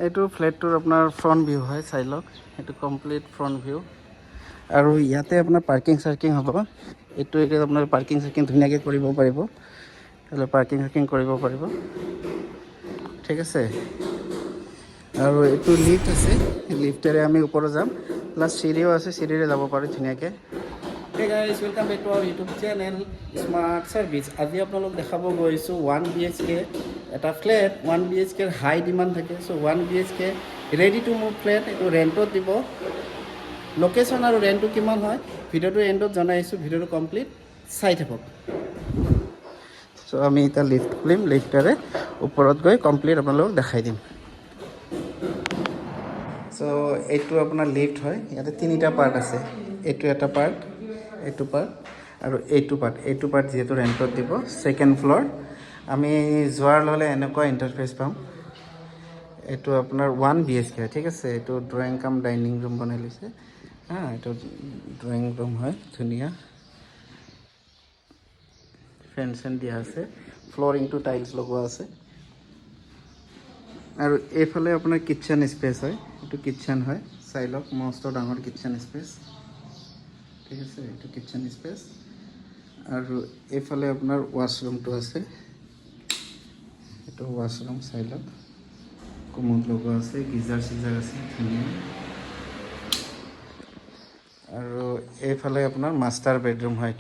এইটো ফ্লেটটোৰ আপোনাৰ front view হয়, চাই লওক এইটো কমপ্লিট ফ্ৰণ্ট ভিউ। আৰু ইয়াতে আপোনাৰ পাৰ্কিং চাৰ্কিং হ'ব। এইটো এৰিয়াত আপোনাৰ পাৰ্কিং চাৰ্কিং ধুনীয়াকৈ কৰিব পাৰিব, পাৰ্কিং চাৰ্কিং কৰিব পাৰিব, ঠিক আছে। আৰু এইটো লিফ্ট আছে, লিফ্টেৰে আমি ওপৰত যাম, প্লাছ চিৰিও আছে, চিৰিৰে যাব পাৰি ধুনীয়াকৈ। Hey guys, welcome back to our YouTube channel smart services. আজি আপোনালোক দেখাব গৈছোঁ 1 BHK এটা ফ্লেট। 1 BHK হাই ডিমাণ্ড থাকে, চ' 1 BHK ready to move flat, এইটো ৰেণ্টত দিব। লোকেশ্যন আৰু ৰেণ্টটো কিমান হয় ভিডিঅ'টো এণ্ডত জনাই আছোঁ, ভিডিঅ'টো কমপ্লিট চাই থাকক। চ' আমি এতিয়া লিফ্ট খুলিম, লিফ্টেৰে ওপৰত গৈ কমপ্লিট আপোনালোকক দেখাই দিম। চ' এইটো আপোনাৰ লিফ্ট হয়, ইয়াতে তিনিটা পাৰ্ট আছে। এইটো এটা পাৰ্ট, এইটো পাৰ্ট আৰু এইটো পাৰ্ট। এইটো পাৰ্ট যিহেতু ৰেণ্টত দিব, ছেকেণ্ড ফ্ল'ৰ। আমি যোৱাৰ ল'লে এনেকুৱা ইণ্টাৰফেচ পাম। এইটো আপোনাৰ 1 BHK হয়, ঠিক আছে। এইটো ড্ৰয়িং কাম ডাইনিং ৰুম বনাই লৈছে, হা। এইটো ড্ৰয়িং ৰুম হয়, ধুনীয়া ফেন চেন দিয়া আছে, ফ্ল'ৰিংটো টাইলছ লগোৱা আছে। আৰু এইফালে আপোনাৰ কিটচেন স্পেচ হয়, এইটো কিটচেন হয়, চাই লওক মস্ত ডাঙৰ কিটচেন স্পেচ, ঠিক আছে। এইটো কিটচেন স্পেচ। আৰু এইফালে আপোনাৰ ৱাছৰুমটো আছে, এইটো ৱাছৰুম চাই লওক, কমোড লগোৱা আছে, গিজাৰ চিজাৰ আছে, ধুনীয়া। আৰু এইফালে আপোনাৰ মাষ্টাৰ বেডৰুম হয়,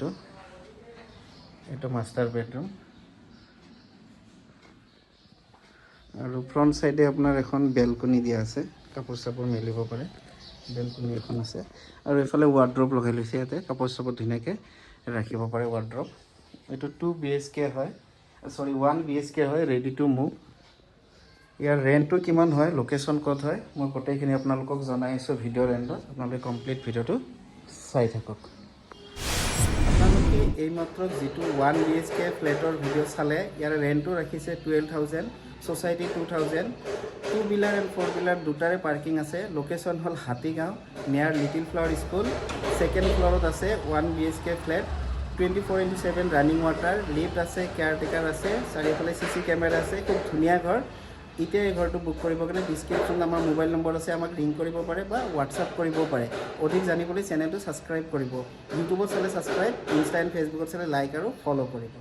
এইটো মাষ্টাৰ বেডৰুম। আৰু ফ্ৰণ্ট চাইডে আপোনাৰ এখন বেলকনি দিয়া আছে, কাপোৰ চাপোৰ মেলিব পাৰে, বেলকনি এখন আছে। আৰু এইফালে ৱাৰ্ড্ৰপ লগাই লৈছে, ইয়াতে কাপোৰ চাপোৰ ধুনীয়াকৈ ৰাখিব পাৰে ৱাৰ্ড্ৰপ। এইটো 2 BHK হয়, চৰি 1 BHK হয়, ৰেডি টু মুভ। ইয়াৰ ৰেণ্টটো কিমান হয়, লোকেশ্যন ক'ত হয়, মই গোটেইখিনি আপোনালোকক জনাই আছোঁ ভিডিঅ'ৰ এণ্ডত। আপোনালোকে কমপ্লিট ভিডিঅ'টো চাই থাকক। আপোনালোকে এইমাত্ৰ যিটো 1 BHK ফ্লেটৰ ভিডিঅ' চালে, ইয়াৰ ৰেণ্টটো ৰাখিছে 12,000, ছ'চাইটি 2,000। 2 হুইলাৰ এণ্ড 4 হুইলাৰ দুটাৰে পাৰ্কিং আছে। লোকেশ্যন হ'ল হাতীগাঁও, নিয়াৰ লিটিল ফ্লাৱাৰ স্কুল। ছেকেণ্ড ফ্ল'ৰত আছে 1 BHK flat, 24/7 running water, lift আছে, কেয়াৰটেকাৰ আছে, চাৰিওফালে CC কেমেৰা আছে, খুব ধুনীয়া ঘৰ। এতিয়া এই ঘৰটো বুক কৰিবৰ কাৰণে ডিছক্ৰিপশ্যনত আমাৰ মোবাইল নম্বৰ আছে, আমাক লিংক কৰিব পাৰে বা হোৱাটছআপ কৰিবও পাৰে। অধিক জানিবলৈ চেনেলটো ছাবস্ক্ৰাইব কৰিব। ইউটিউবত চালে ছাবস্ক্ৰাইব, ইনষ্টা এণ্ড ফেচবুকত চালে লাইক আৰু ফ'ল' কৰিব।